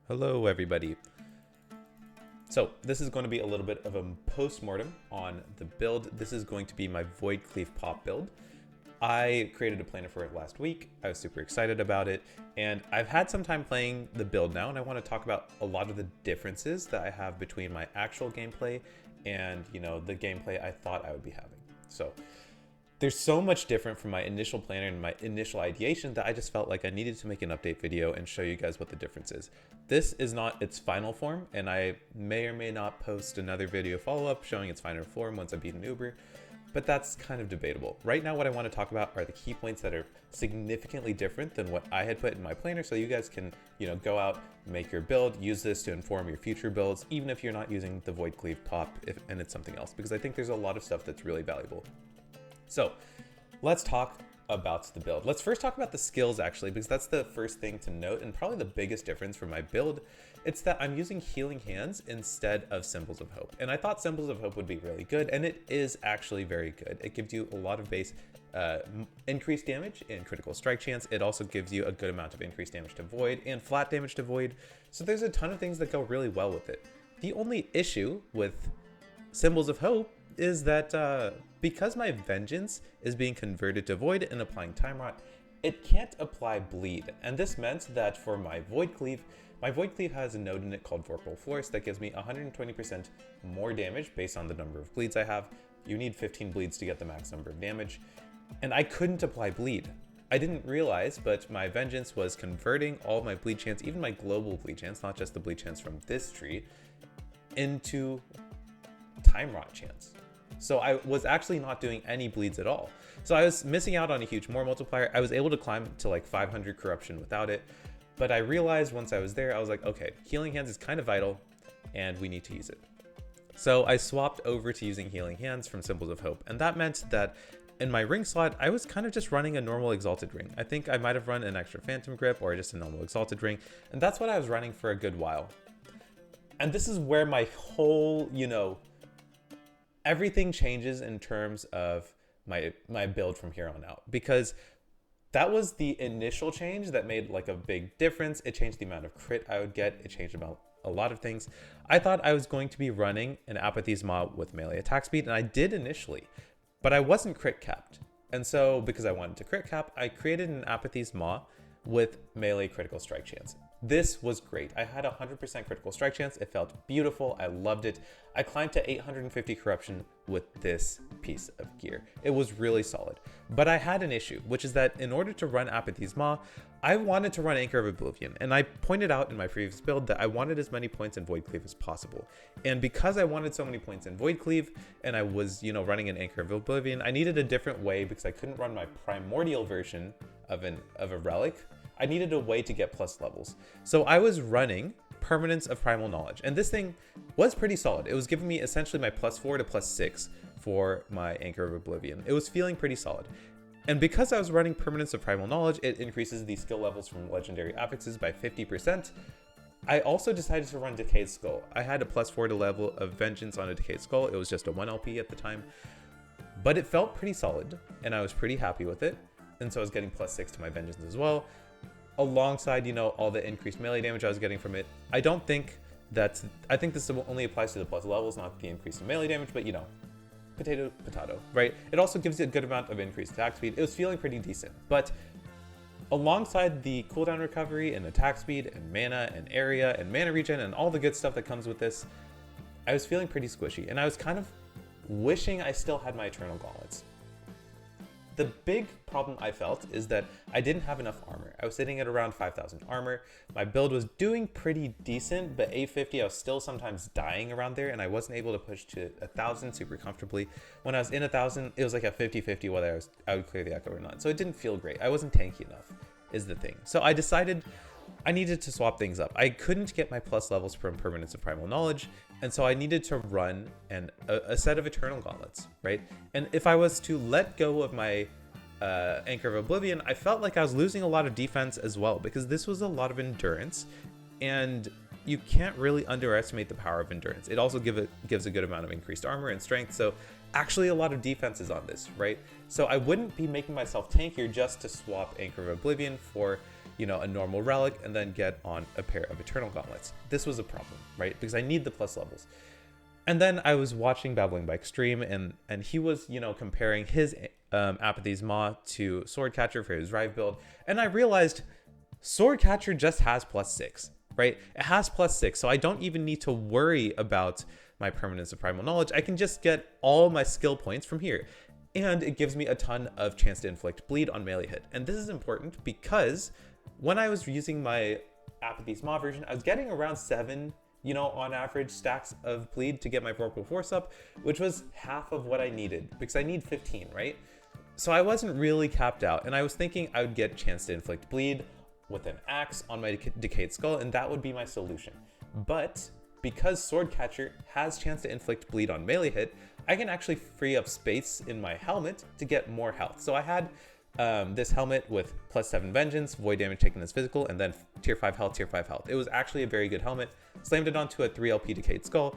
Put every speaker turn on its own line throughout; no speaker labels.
Hello everybody. So this is going to be a little bit of a post-mortem on the build. This is going to be my Void Cleave pop build. I created a planner for it last week. I was super excited about it, and I've had some time playing the build now, and I want to talk about a lot of the differences that I have between my actual gameplay and, the gameplay I thought I would be having. So there's so much different from my initial planner and my initial ideation that I just felt like I needed to make an update video and show you guys what the difference is. This is not its final form, and I may or may not post another video follow-up showing its final form once I beat an Uber, but that's kind of debatable. Right now, what I want to talk about are the key points that are significantly different than what I had put in my planner, so you guys can, go out, make your build, use this to inform your future builds, even if you're not using the Void Cleave pop and it's something else, because I think there's a lot of stuff that's really valuable. So let's talk about the build. Let's first talk about the skills actually, because that's the first thing to note and probably the biggest difference from my build. It's that I'm using Healing Hands instead of Symbols of Hope. And I thought Symbols of Hope would be really good, and it is actually very good. It gives you a lot of base increased damage and critical strike chance. It also gives you a good amount of increased damage to Void and flat damage to Void. So there's a ton of things that go really well with it. The only issue with Symbols of Hope is that because my Vengeance is being converted to Void and applying Time Rot, it can't apply Bleed. And this meant that for my Void Cleave has a node in it called Vorpal Force that gives me 120% more damage based on the number of bleeds I have. You need 15 bleeds to get the max number of damage. And I couldn't apply Bleed. I didn't realize, but my Vengeance was converting all my bleed chance, even my global bleed chance, not just the bleed chance from this tree, into Time Rot chance. So I was actually not doing any bleeds at all. So I was missing out on a huge more multiplier. I was able to climb to like 500 corruption without it. But I realized once I was there, I was like, okay, Healing Hands is kind of vital and we need to use it. So I swapped over to using Healing Hands from Symbols of Hope. And that meant that in my ring slot, I was kind of just running a normal Exalted Ring. I think I might have run an extra Phantom Grip or just a normal Exalted Ring. And that's what I was running for a good while. And this is where my whole, everything changes in terms of my build from here on out, because that was the initial change that made like a big difference. It changed the amount of crit I would get. It changed about a lot of things. I thought I was going to be running an Apathy's Maw with melee attack speed, and I did initially, but I wasn't crit capped. And so because I wanted to crit cap, I created an Apathy's Maw with melee critical strike chance. This was great. I had 100% critical strike chance. It felt beautiful. I loved it. I climbed to 850 corruption with this piece of gear. It was really solid. But I had an issue, which is that in order to run Apathy's Maw, I wanted to run Anchor of Oblivion. And I pointed out in my previous build that I wanted as many points in Void Cleave as possible. And because I wanted so many points in Void Cleave, and I was, running an Anchor of Oblivion, I needed a different way because I couldn't run my primordial version of a relic. I needed a way to get plus levels. So I was running Permanence of Primal Knowledge. And this thing was pretty solid. It was giving me essentially my +4 to +6 for my Anchor of Oblivion. It was feeling pretty solid. And because I was running Permanence of Primal Knowledge, it increases the skill levels from legendary affixes by 50%. I also decided to run Decayed Skull. I had a +4 to level of Vengeance on a Decayed Skull. It was just a 1 LP at the time. But it felt pretty solid, and I was pretty happy with it. And so I was getting +6 to my Vengeance as well, alongside, all the increased melee damage I was getting from it. I think this only applies to the plus levels, not the increase in melee damage, but potato, potato, right? It also gives you a good amount of increased attack speed. It was feeling pretty decent, but alongside the cooldown recovery and attack speed and mana and area and mana regen and all the good stuff that comes with this, I was feeling pretty squishy, and I was kind of wishing I still had my Eternal Gauntlets. The big problem I felt is that I didn't have enough armor. I was sitting at around 5,000 armor. My build was doing pretty decent, but 850, I was still sometimes dying around there, and I wasn't able to push to 1,000 super comfortably. When I was in 1,000, it was like a 50-50 whether I would clear the echo or not. So it didn't feel great. I wasn't tanky enough, is the thing. So I decided I needed to swap things up. I couldn't get my plus levels from Permanence of Primal Knowledge, and so I needed to run a set of Eternal Gauntlets, right? And if I was to let go of my Anchor of Oblivion, I felt like I was losing a lot of defense as well, because this was a lot of endurance, and you can't really underestimate the power of endurance. It also gives a good amount of increased armor and strength, so actually a lot of defenses on this, right? So I wouldn't be making myself tankier just to swap Anchor of Oblivion for a normal relic and then get on a pair of Eternal Gauntlets. This was a problem, right? Because I need the plus levels. And then I was watching Babbling by Extreme, and he was, comparing his Apathy's Maw to Swordcatcher for his Rive build. And I realized Swordcatcher just has +6, right? It has +6, so I don't even need to worry about my Permanence of Primal Knowledge. I can just get all my skill points from here. And it gives me a ton of chance to inflict bleed on melee hit. And this is important because when I was using my Apathy's Maw version, I was getting around 7, on average stacks of bleed to get my Vorpal Force up, which was half of what I needed because I need 15, right? So I wasn't really capped out, and I was thinking I would get a chance to inflict bleed with an axe on my Decayed Skull, and that would be my solution. But because Swordcatcher has chance to inflict bleed on melee hit, I can actually free up space in my helmet to get more health. So I had this helmet with +7 Vengeance, void damage taken as physical, and then tier 5 health, tier 5 health. It was actually a very good helmet. Slammed it onto a 3 LP Decayed Skull.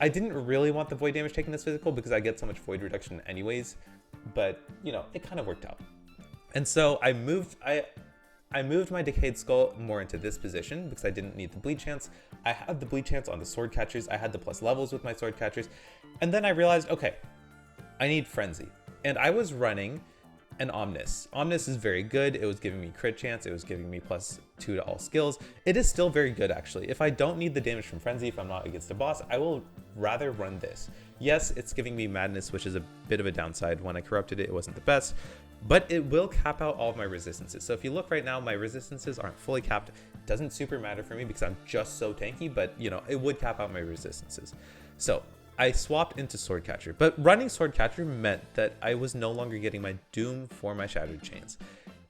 I didn't really want the void damage taken as physical because I get so much void reduction anyways, but it kind of worked out. And so I moved my Decayed Skull more into this position because I didn't need the bleed chance. I had the bleed chance on the sword catchers. I had the plus levels with my sword catchers. And then I realized, okay, I need Frenzy. And I was running an Omnis. Omnis is very good. It was giving me crit chance. It was giving me +2 to all skills. It is still very good, actually. If I don't need the damage from Frenzy, if I'm not against a boss, I will rather run this. Yes, it's giving me Madness, which is a bit of a downside. When I corrupted it, it wasn't the best, but it will cap out all of my resistances. So if you look right now, my resistances aren't fully capped. It doesn't super matter for me because I'm just so tanky, but it would cap out my resistances. So I swapped into Swordcatcher, but running Swordcatcher meant that I was no longer getting my Doom for my Shattered Chains.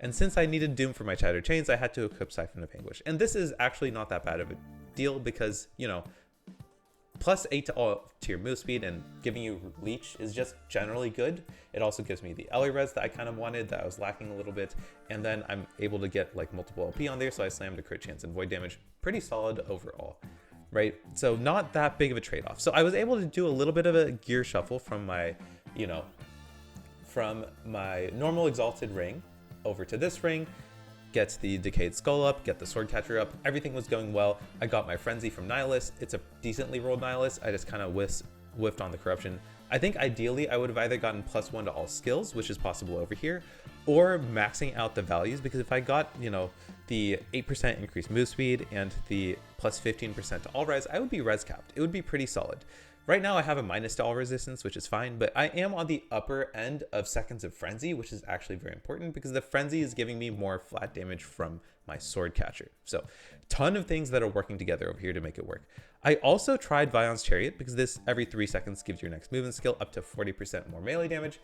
And since I needed Doom for my Shattered Chains, I had to equip Siphon of Anguish. And this is actually not that bad of a deal because, +8 to all to your move speed and giving you Leech is just generally good. It also gives me the LA res that I kind of wanted, that I was lacking a little bit. And then I'm able to get multiple LP on there, so I slammed a crit chance and void damage. Pretty solid overall. Right? So not that big of a trade-off. So I was able to do a little bit of a gear shuffle from my, from my normal Exalted ring over to this ring, get the Decayed Skull up, get the Swordcatcher up. Everything was going well. I got my Frenzy from Nihilus. It's a decently rolled Nihilus. I just kind of whiffed on the corruption. I think ideally I would have either gotten +1 to all skills, which is possible over here, or maxing out the values, because if I got, the 8% increased move speed and the +15% to all res, I would be res capped. It would be pretty solid. Right now I have a minus to all resistance, which is fine, but I am on the upper end of seconds of Frenzy, which is actually very important because the Frenzy is giving me more flat damage from my Swordcatcher. So ton of things that are working together over here to make it work. I also tried Vion's Chariot because this every 3 seconds gives your next movement skill up to 40% more melee damage.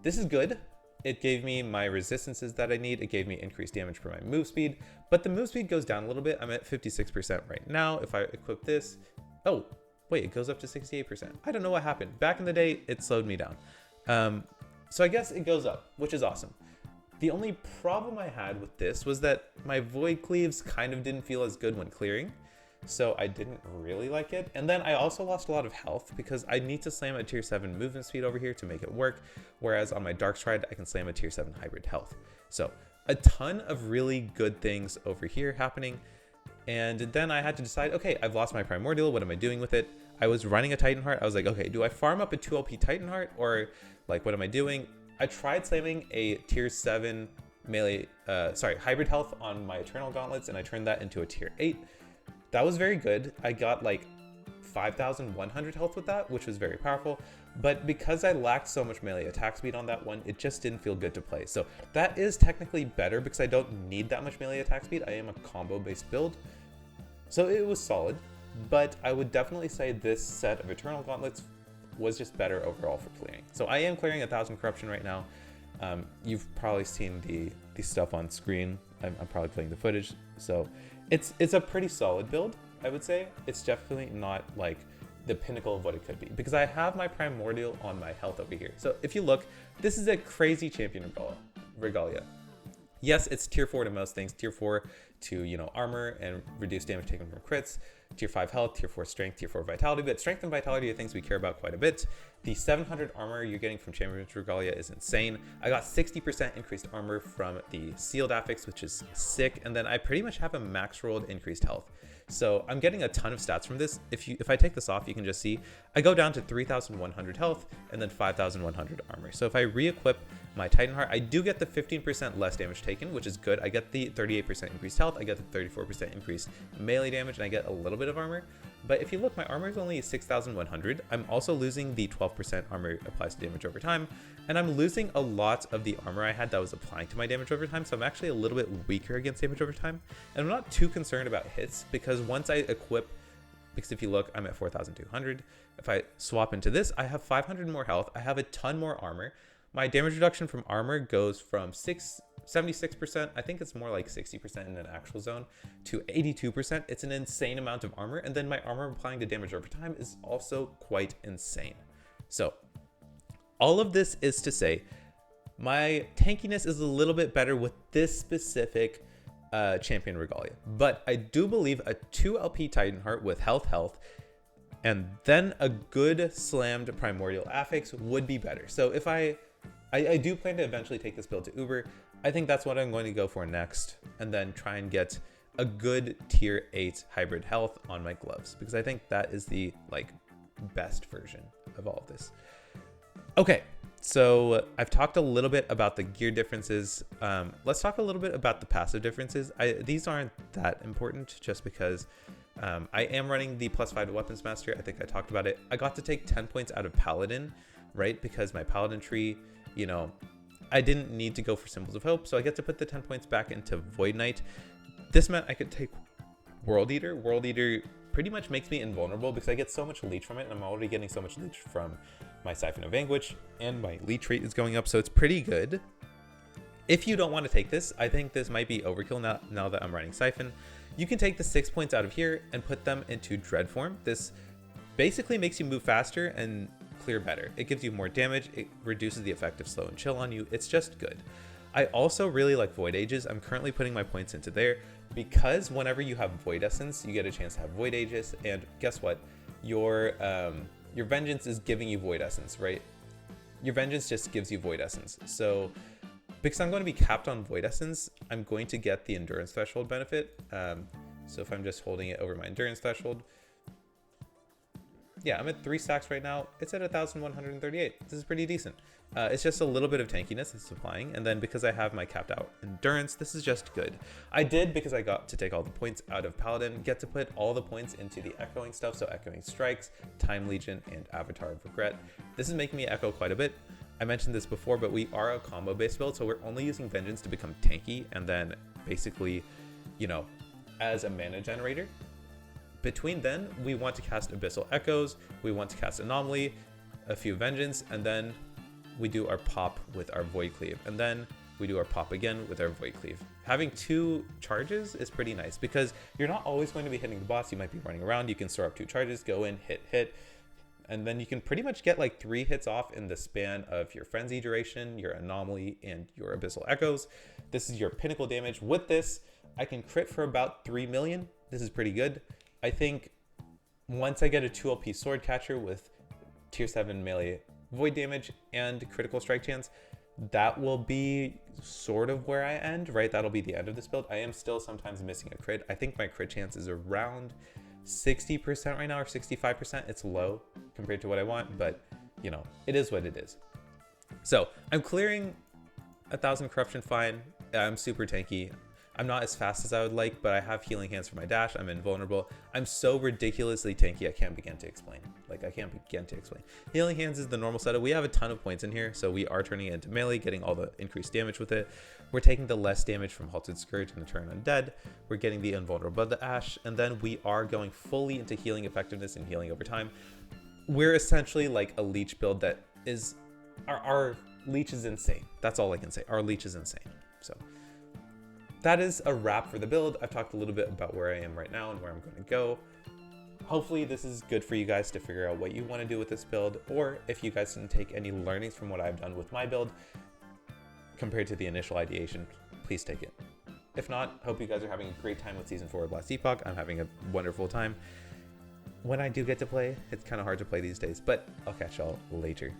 This is good. It gave me my resistances that I need. It gave me increased damage for my move speed, but the move speed goes down a little bit. I'm at 56% right now. If I equip this, oh, wait, it goes up to 68%. I don't know what happened. Back in the day, it slowed me down. So I guess it goes up, which is awesome. The only problem I had with this was that my Void Cleaves kind of didn't feel as good when clearing. So I didn't really like it. And then I also lost a lot of health because I need to slam a tier 7 movement speed over here to make it work. Whereas on my Dark Stride, I can slam a tier 7 hybrid health. So a ton of really good things over here happening. And then I had to decide, okay, I've lost my Primordial. What am I doing with it? I was running a Titan Heart. I was like, okay, do I farm up a 2 LP Titan Heart or what am I doing? I tried slamming a tier 7 melee, hybrid health on my Eternal Gauntlets, and I turned that into a tier 8. That was very good. I got 5,100 health with that, which was very powerful. But because I lacked so much melee attack speed on that one, it just didn't feel good to play. So that is technically better because I don't need that much melee attack speed. I am a combo-based build. So it was solid, but I would definitely say this set of Eternal Gauntlets was just better overall for clearing. So I am clearing 1,000 corruption right now. You've probably seen the stuff on screen. I'm probably playing the footage. So it's a pretty solid build, I would say. It's definitely not the pinnacle of what it could be because I have my Primordial on my health over here. So if you look, this is a crazy champion regalia. Yes, it's tier 4 to most things. Tier 4 to, armor and reduce damage taken from crits. Tier 5 health, tier 4 strength, tier 4 vitality. But strength and vitality are things we care about quite a bit. The 700 armor you're getting from Champion's Regalia is insane. I got 60% increased armor from the sealed affix, which is sick. And then I pretty much have a max rolled increased health. So I'm getting a ton of stats from this. If I take this off, you can just see I go down to 3,100 health and then 5,100 armor. So if I re-equip my Titan Heart, I do get the 15% less damage taken, which is good. I get the 38% increased health, I get the 34% increased melee damage, and I get a little bit of armor. But if you look, my armor is only 6,100. I'm also losing the 12% armor applies to damage over time, and I'm losing a lot of the armor I had that was applying to my damage over time, so I'm actually a little bit weaker against damage over time. And I'm not too concerned about hits, because once I equip, because if you look, I'm at 4,200. If I swap into this, I have 500 more health, I have a ton more armor. My damage reduction from armor goes from 76%, I think it's more like 60% in an actual zone, to 82%. It's an insane amount of armor, and then my armor applying to damage over time is also quite insane. So all of this is to say, my tankiness is a little bit better with this specific Champion Regalia, but I do believe a 2 LP Titan Heart with health, and then a good slammed Primordial Affix would be better. So if I do plan to eventually take this build to Uber. I think that's what I'm going to go for next, and then try and get a good tier 8 hybrid health on my gloves, because I think that is the best version of all of this. Okay, so I've talked a little bit about the gear differences. Let's talk a little bit about the passive differences. These aren't that important, just because I am running the +5 to Weapons Master. I think I talked about it. I got to take 10 points out of Paladin, right? Because my Paladin tree, I didn't need to go for Symbols of Hope, so I get to put the 10 points back into Void Knight. This meant I could take World Eater. World Eater pretty much makes me invulnerable because I get so much leech from it, and I'm already getting so much leech from my Siphon of Anguish, and my leech rate is going up, so it's pretty good. If you don't want to take this, I think this might be overkill now that I'm running Siphon. You can take the 6 points out of here and put them into Dread form. This basically makes you move faster and clear better. It gives you more damage, it reduces the effect of slow and chill on you. It's just good. I also really like Void Aegis. I'm currently putting my points into there because whenever you have Void Essence, you get a chance to have Void Aegis, and guess what? Your Vengeance is giving you Void Essence, right? Your Vengeance just gives you Void Essence. So because I'm going to be capped on Void Essence, I'm going to get the Endurance Threshold benefit. So if I'm just holding it over my Endurance Threshold, yeah, I'm at 3 stacks right now. It's at 1,138. This is pretty decent. It's just a little bit of tankiness it's applying, and then because I have my capped out endurance, this is just good. I did, because I got to take all the points out of Paladin, get to put all the points into the echoing stuff, so Echoing Strikes, Time Legion, and Avatar of Regret. This is making me echo quite a bit. I mentioned this before, but we are a combo-based build, so we're only using Vengeance to become tanky, and then basically, as a mana generator. Between then, we want to cast Abyssal Echoes, we want to cast Anomaly, a few Vengeance, and then we do our pop with our Void Cleave, and then we do our pop again with our Void Cleave. Having 2 charges is pretty nice, because you're not always going to be hitting the boss. You might be running around, you can store up 2 charges, go in, hit, and then you can pretty much get 3 hits off in the span of your Frenzy duration, your Anomaly, and your Abyssal Echoes. This is your pinnacle damage. With this, I can crit for about 3 million. This is pretty good. I think once I get a 2 LP Sword Catcher with tier 7 melee void damage and critical strike chance, that will be sort of where I end, right? That'll be the end of this build. I am still sometimes missing a crit. I think my crit chance is around 60% right now, or 65%. It's low compared to what I want, but it is what it is. So I'm clearing 1,000 corruption fine. I'm super tanky. I'm not as fast as I would like, but I have healing hands for my dash. I'm invulnerable. I'm so ridiculously tanky, I can't begin to explain. Healing hands is the normal setup. We have a ton of points in here, so we are turning it into melee, getting all the increased damage with it. We're taking the less damage from Halted Scourge and the Turn Undead. We're getting the invulnerable Blood Ash, and then we are going fully into healing effectiveness and healing over time. We're essentially like a leech build that is... Our leech is insane. That's all I can say. Our leech is insane. So that is a wrap for the build. I've talked a little bit about where I am right now and where I'm going to go. Hopefully this is good for you guys to figure out what you want to do with this build, or if you guys can take any learnings from what I've done with my build compared to the initial ideation, please take it. If not, hope you guys are having a great time with Season 4 of Last Epoch. I'm having a wonderful time. When I do get to play, it's kind of hard to play these days, but I'll catch y'all later.